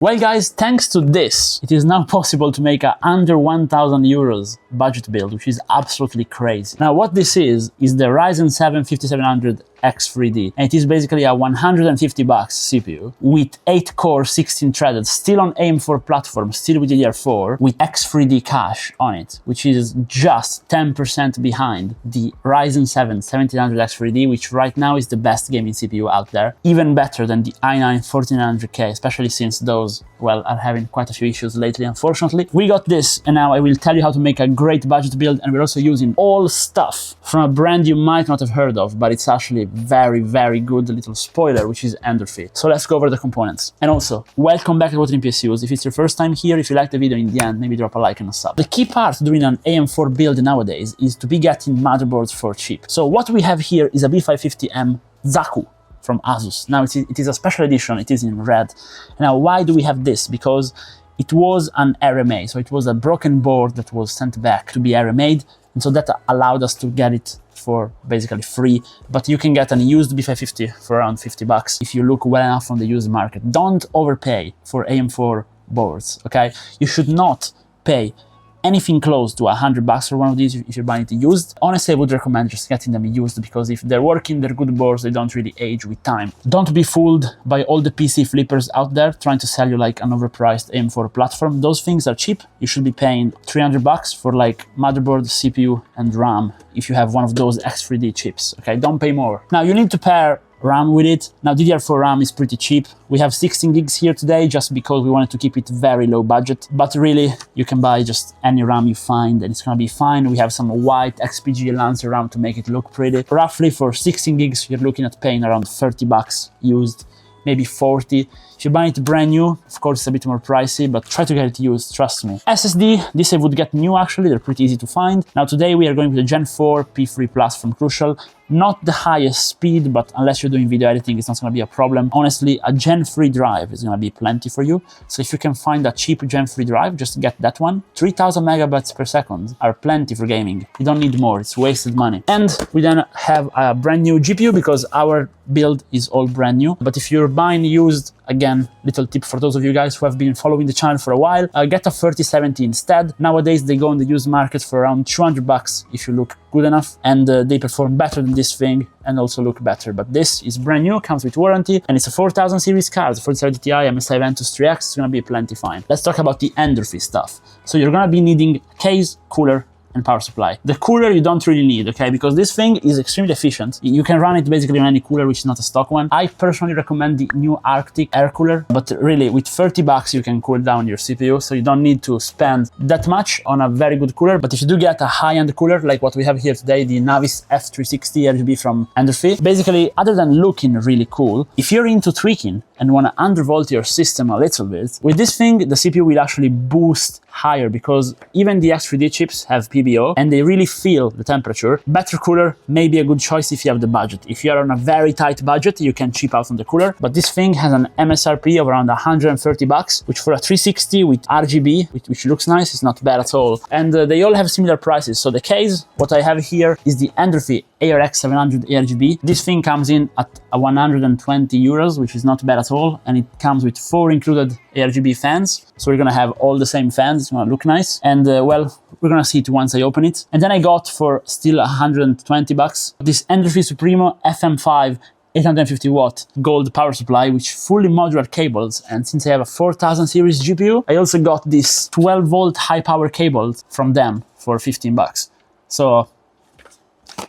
Well guys, thanks to this, it is now possible to make a under 1,000 euros budget build, which is absolutely crazy. Now what this is the Ryzen 7 5700 X3D, and it is basically a 150 bucks CPU with 8 core 16 threaded, still on AM4 platform, still with DDR4, with X3D cache on it, which is just 10% behind the Ryzen 7 1700 X3D, which right now is the best gaming CPU out there, even better than the i9 14900K, especially since those, well, are having quite a few issues lately, unfortunately. We got this, and now I will tell you how to make a great budget build, and we're also using all stuff from a brand you might not have heard of, but it's actually very good little spoiler, which is Endorfy. So let's go over the components. And also, welcome back to ImWateringPSUs. If it's your first time here, if you like the video in the end, maybe drop a like and a sub. The key part doing an AM4 build nowadays is to be getting motherboards for cheap. So what we have here is a B550M Zaku from Asus. Now it is a special edition, it is in red. Now why do we have this? Because it was an RMA, so it was a broken board that was sent back to be RMA'd, and so that allowed us to get it for basically free. But you can get an used B550 for around 50 bucks if you look well enough on the used market. Don't overpay for AM4 boards, okay? You should not pay anything close to 100 bucks for one of these if you're buying it used. Honestly, I would recommend just getting them used, because if they're working, they're good boards, they don't really age with time. Don't be fooled by all the PC flippers out there trying to sell you like an overpriced AM4 platform. Those things are cheap. You should be paying 300 bucks for like motherboard, CPU and RAM if you have one of those X3D chips, okay? Don't pay more. Now you need to pair RAM with it. Now DDR4 RAM is pretty cheap. We have 16 gigs here today just because we wanted to keep it very low budget, but really you can buy just any RAM you find and it's gonna be fine. We have some white XPG Lancer RAM to make it look pretty. Roughly for 16 gigs you're looking at paying around 30 bucks used, maybe 40. If you buy it brand new, of course it's a bit more pricey, but try to get it used, trust me. SSD, this I would get new actually, they're pretty easy to find. Now today we are going with the Gen 4 P3 Plus from Crucial. Not the highest speed, but unless you're doing video editing, it's not gonna be a problem. Honestly, a Gen 3 drive is gonna be plenty for you. So if you can find a cheap Gen 3 drive, just get that one. 3000 megabytes per second are plenty for gaming. You don't need more, it's wasted money. And we then have a brand new GPU because our build is all brand new. But if you're buying used, again, little tip for those of you guys who have been following the channel for a while, get a 3070 instead. Nowadays they go on the used market for around 200 bucks if you look good enough, and they perform better than this thing and also look better. But this is brand new, comes with warranty, and it's a 4000 series card, 4070 Ti, MSI Ventus 3X, it's gonna be plenty fine. Let's talk about the Endorfy stuff. So you're gonna be needing case, cooler, and power supply. The cooler you don't really need, okay, because this thing is extremely efficient. You can run it basically on any cooler, which is not a stock one. I personally recommend the new Arctic air cooler, but really with 30 bucks you can cool down your CPU, so you don't need to spend that much on a very good cooler. But if you do get a high-end cooler like what we have here today, the Navis F360 RGB from Endorfy, basically other than looking really cool, if you're into tweaking and want to undervolt your system a little bit, with this thing the CPU will actually boost higher, because even the X3D chips have PBO and they really feel the temperature. Better cooler may be a good choice if you have the budget. If you are on a very tight budget, you can cheap out on the cooler, but this thing has an MSRP of around 130 bucks, which for a 360 with RGB, which looks nice, is not bad at all. And they all have similar prices. So the case, what I have here is the Endorfy ARX 700 ARGB. This thing comes in at 120 euros, which is not bad at all, and it comes with 4 included ARGB fans. So we're gonna have all the same fans, it's gonna look nice. And well, we're gonna see it once I open it. And then I got for still 120 bucks this Endorfy Supremo FM5 850 watt gold power supply, which fully modular cables. And since I have a 4000 series GPU, I also got this 12 volt high power cable from them for 15 bucks. So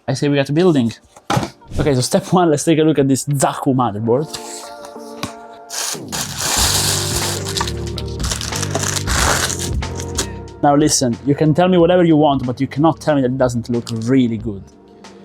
I say we got a building. Okay, so step one, let's take a look at this Zaku motherboard. Now listen, you can tell me whatever you want, but you cannot tell me that it doesn't look really good.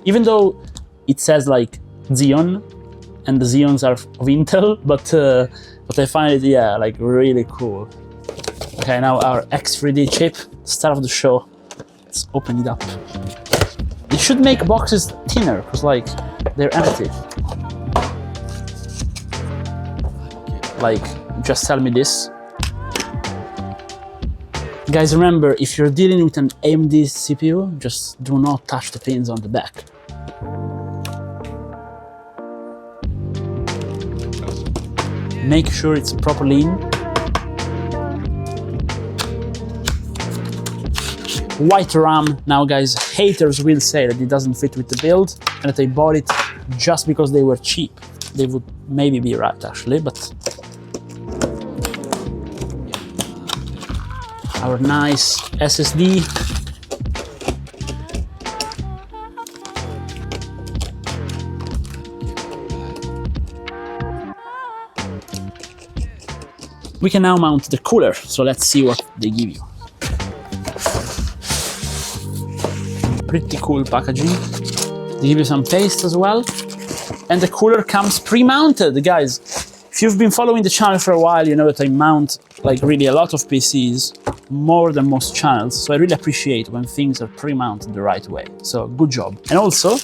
Even though it says like Xeon, and the Xeons are of Intel, but I find it, yeah, like really cool. Okay, now our X3D chip, start of the show. Let's open it up. It should make boxes thinner, because like, they're empty. Like, just tell me this. Guys, remember, if you're dealing with an AMD CPU, just do not touch the pins on the back. Make sure it's properly in. white RAM. Now guys, haters will say that it doesn't fit with the build and that I bought it just because they were cheap. They would maybe be right actually, but our nice SSD. We can now mount the cooler, so let's see what they give you. Pretty cool packaging. They give you some paste as well. And the cooler comes pre-mounted, guys. If you've been following the channel for a while, you know that I mount like really a lot of PCs, more than most channels. So I really appreciate when things are pre-mounted the right way. So good job. And also,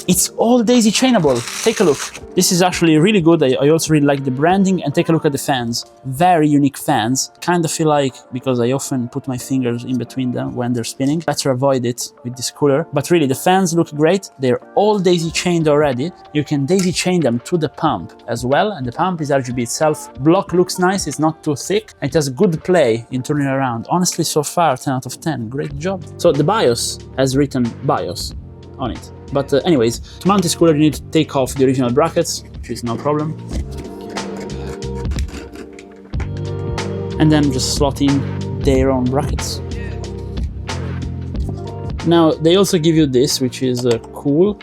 it's all daisy chainable. Take a look. This is actually really good. I also really like the branding, and take a look at the fans. Very unique fans. Kind of feel like, because I often put my fingers in between them when they're spinning, better avoid it with this cooler. But really, the fans look great. They're all daisy chained already. You can daisy chain them to the pump as well, and the pump is RGB itself. Block looks nice, it's not too thick. It has good play in turning around. Honestly, so far, 10 out of 10. Great job. So the BIOS has written BIOS on it. But anyways, to mount this cooler, you need to take off the original brackets, which is no problem. And then just slot in their own brackets. Now, they also give you this, which is cool,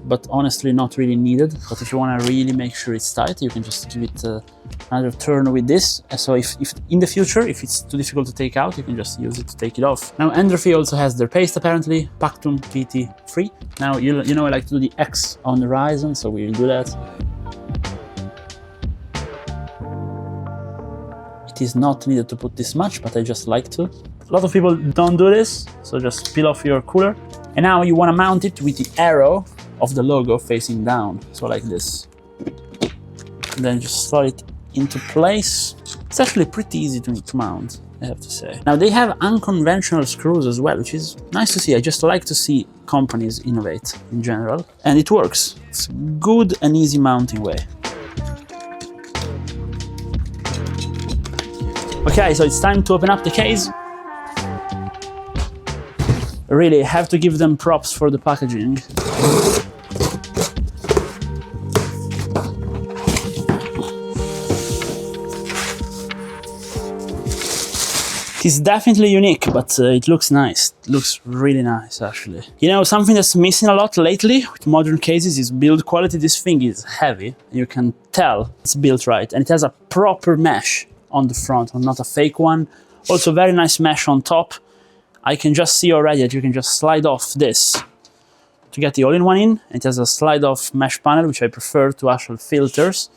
but honestly not really needed. But if you want to really make sure it's tight, you can just give it another turn with this. So if in the future, if it's too difficult to take out, you can just use it to take it off. Now, Endorfy also has their paste apparently, Pactum PT free. Now, you know I like to do the X on the Ryzen, so we'll do that. It is not needed to put this much, but I just like to. A lot of people don't do this, so just peel off your cooler. And now you want to mount it with the arrow of the logo facing down, so like this. And then just slot it into place. It's actually pretty easy to mount, I have to say. Now they have unconventional screws as well, which is nice to see. I just like to see companies innovate in general, and it works. It's a good and easy mounting way. Okay, so it's time to open up the case. Really have to give them props for the packaging. It's definitely unique, but it looks nice. It looks really nice, actually. You know, something that's missing a lot lately with modern cases is build quality. This thing is heavy. You can tell it's built right, and it has a proper mesh on the front, not a fake one. Also, very nice mesh on top. I can just see already that you can just slide off this to get the all-in-one in. It has a slide-off mesh panel, which I prefer to actual filters.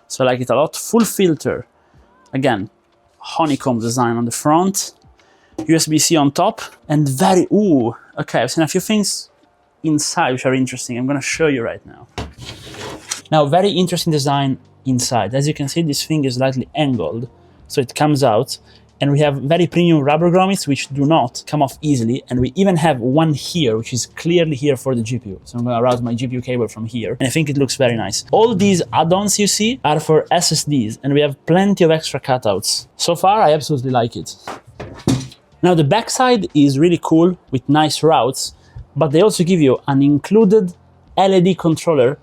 So I like it a lot. Full filter. Again, honeycomb design on the front. USB-C on top. And very, ooh, okay, I've seen a few things inside which are interesting. I'm going to show you right now. Now, very interesting design inside. As you can see, this thing is slightly angled, so it comes out. And we have very premium rubber grommets which do not come off easily. And we even have one here, which is clearly here for the GPU. So I'm going to route my GPU cable from here. And I think it looks very nice. All these add-ons you see are for SSDs. And we have plenty of extra cutouts. So far, I absolutely like it. Now, the backside is really cool with nice routes. But they also give you an included LED controller,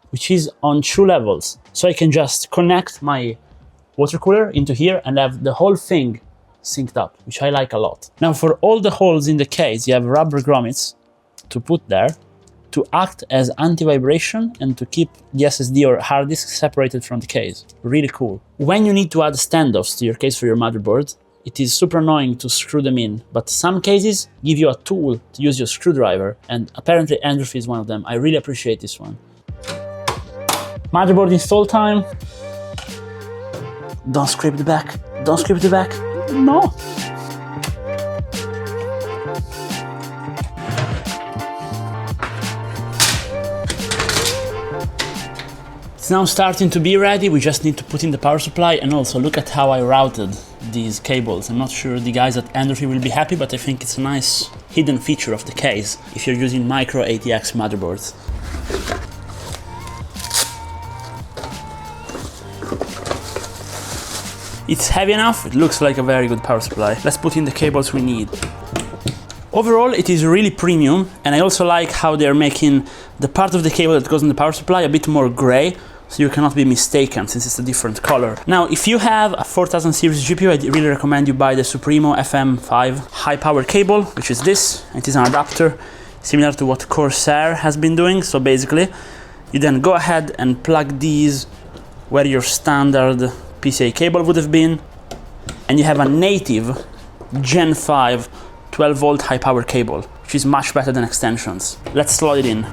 which is on 2 levels. So I can just connect my water cooler into here and have the whole thing synced up, which I like a lot. Now, for all the holes in the case, you have rubber grommets to put there to act as anti-vibration and to keep the SSD or hard disk separated from the case. Really cool. When you need to add standoffs to your case for your motherboard, it is super annoying to screw them in, but some cases give you a tool to use your screwdriver, and apparently Endorfy is one of them. I really appreciate this one. Motherboard install time. Don't scrape the back. Don't scrape the back. No. It's now starting to be ready. We just need to put in the power supply, and also look at how I routed these cables. I'm not sure the guys at Endorfy will be happy, but I think it's a nice hidden feature of the case if you're using micro ATX motherboards. It's heavy enough, it looks like a very good power supply. Let's put in the cables we need. Overall, it is really premium, and I also like how they're making the part of the cable that goes in the power supply a bit more gray, so you cannot be mistaken since it's a different color. Now, if you have a 4000 series GPU, I really recommend you buy the Supremo FM5 high power cable, which is this. It is an adapter similar to what Corsair has been doing. So basically, you then go ahead and plug these where your standard PCIe cable would have been, and you have a native Gen 5 12 volt high power cable, which is much better than extensions. Let's slot it in.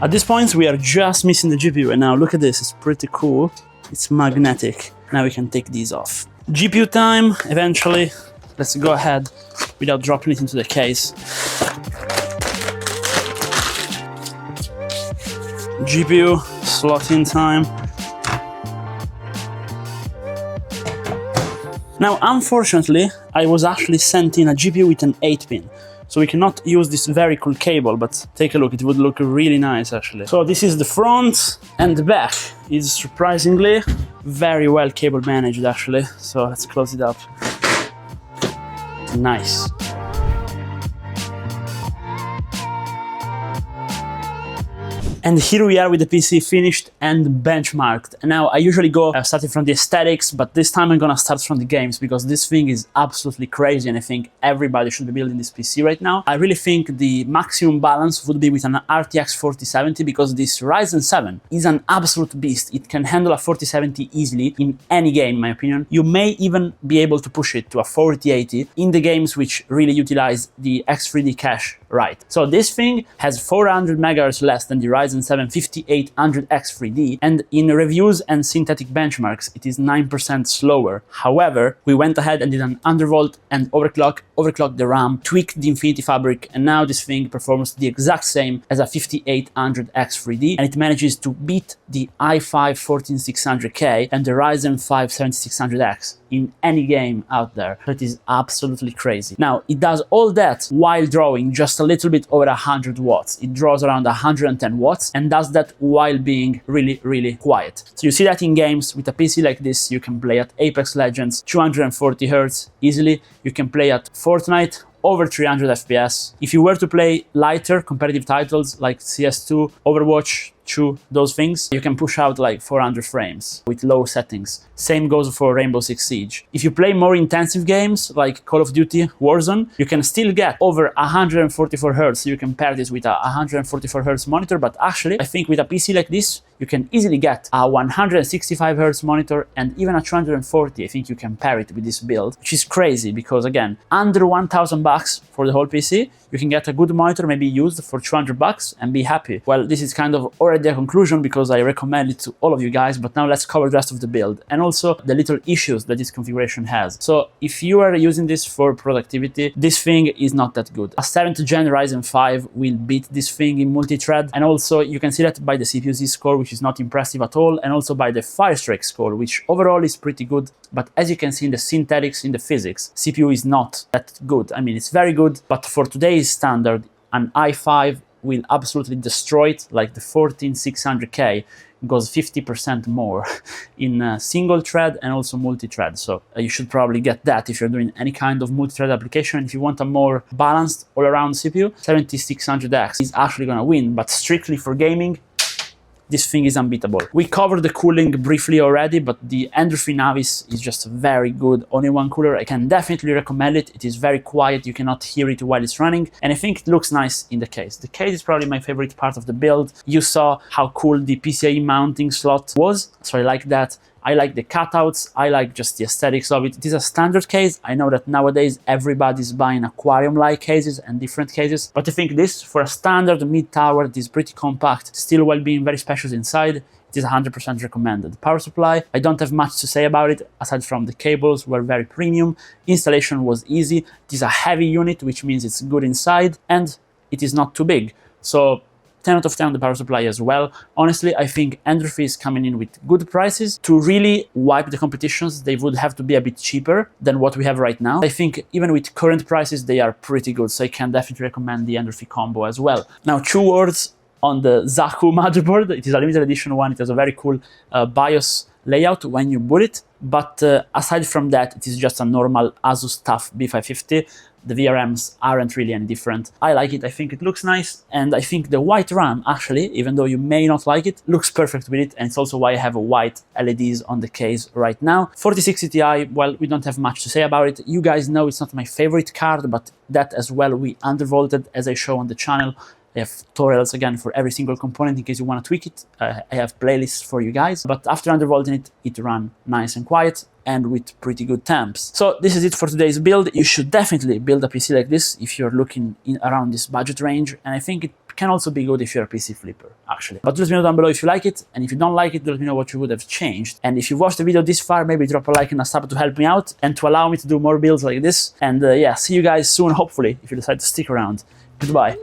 At this point, we are just missing the GPU, and now look at this, it's pretty cool. It's magnetic. Now we can take these off. GPU time, eventually. Let's go ahead without dropping it into the case. GPU slot in time. Now, unfortunately, I was actually sent in a GPU with an 8-pin. So we cannot use this very cool cable, but take a look, it would look really nice actually. So this is the front, and the back is surprisingly very well cable managed actually. So let's close it up. Nice. And here we are with the PC finished and benchmarked. And now I usually go starting from the aesthetics, but this time I'm gonna start from the games because this thing is absolutely crazy, and I think everybody should be building this PC right now. I really think the maximum balance would be with an RTX 4070 because this Ryzen 7 is an absolute beast. It can handle a 4070 easily in any game, in my opinion. You may even be able to push it to a 4080 in the games which really utilize the X3D cache right. So this thing has 400 MHz less than the Ryzen 7 5800X3D, and in reviews and synthetic benchmarks, it is 9% slower. However, we went ahead and did an undervolt and overclocked the RAM, tweaked the Infinity Fabric, and now this thing performs the exact same as a 5800X3D, and it manages to beat the i5 14600K and the Ryzen 5 7600X in any game out there. So it is absolutely crazy. Now, it does all that while drawing just a little bit over 100 watts. It draws around 110 watts and does that while being really, really quiet. So you see that in games with a PC like this, you can play at Apex Legends 240 Hz easily. You can play at Fortnite over 300 FPS. If you were to play lighter competitive titles like CS2, Overwatch 2, those things, you can push out like 400 frames with low settings. Same goes for Rainbow Six Siege. If you play more intensive games like Call of Duty Warzone, you can still get over 144 Hz. So you can pair this with a 144 Hz monitor, but actually I think with a PC like this, you can easily get a 165 Hz monitor and even a 240. I think you can pair it with this build, which is crazy because again, under 1,000 bucks for the whole PC, you can get a good monitor, maybe used for 200 bucks and be happy. Well, this is kind of already a conclusion because I recommend it to all of you guys, but now let's cover the rest of the build and also the little issues that this configuration has. So if you are using this for productivity, this thing is not that good. A 7th gen Ryzen 5 will beat this thing in multi-thread, and also you can see that by the CPU-Z score, which is not impressive at all, and also by the Firestrike score, which overall is pretty good, but as you can see in the synthetics, in the physics, CPU is not that good. I mean, it's very good, but for today's standard, an i5 will absolutely destroy it. Like the 14600K goes 50% more in single thread and also multi-thread. So you should probably get that if you're doing any kind of multi-thread application. If you want a more balanced all-around CPU, 7600X is actually gonna win, but strictly for gaming, this thing is unbeatable. We covered the cooling briefly already, but the Endorfy Navis is just very good all-in-one cooler. I can definitely recommend it. It is very quiet, you cannot hear it while it's running, and I think it looks nice in the case. The case is probably my favorite part of the build. You saw how cool the PCIe mounting slot was, so I like that. I like the cutouts, I like just the aesthetics of it. It is a standard case. I know that nowadays everybody's buying aquarium-like cases and different cases, but I think this, for a standard mid-tower, it is pretty compact, still while being very spacious inside. It is 100% recommended. Power supply, I don't have much to say about it, aside from the cables were very premium, installation was easy, it is a heavy unit, which means it's good inside, and it is not too big. So 10 out of 10 on the power supply as well. Honestly, I think Endorfy is coming in with good prices. To really wipe the competitions, they would have to be a bit cheaper than what we have right now. I think even with current prices, they are pretty good, so I can definitely recommend the Endorfy combo as well. Now, 2 words on the Zaku motherboard. It is a limited edition one. It has a very cool BIOS layout when you boot it. But aside from that, it is just a normal Asus TUF B550. The VRMs aren't really any different. I like it, I think it looks nice, and I think the white RAM actually, even though you may not like it, looks perfect with it, and it's also why I have a white LEDs on the case right now. 4060 Ti, well, we don't have much to say about it. You guys know it's not my favorite card, but that as well we undervolted, as I show on the channel. I have tutorials again for every single component in case you want to tweak it. I have playlists for you guys, but after undervolting it, it ran nice and quiet and with pretty good temps. So this is it for today's build. You should definitely build a PC like this if you're looking in around this budget range, and I think it can also be good if you're a PC flipper, actually. But let me know down below if you like it, and if you don't like it, let me know what you would have changed. And if you watched the video this far, maybe drop a like and a sub to help me out and to allow me to do more builds like this. And yeah, see you guys soon, hopefully, if you decide to stick around. Goodbye.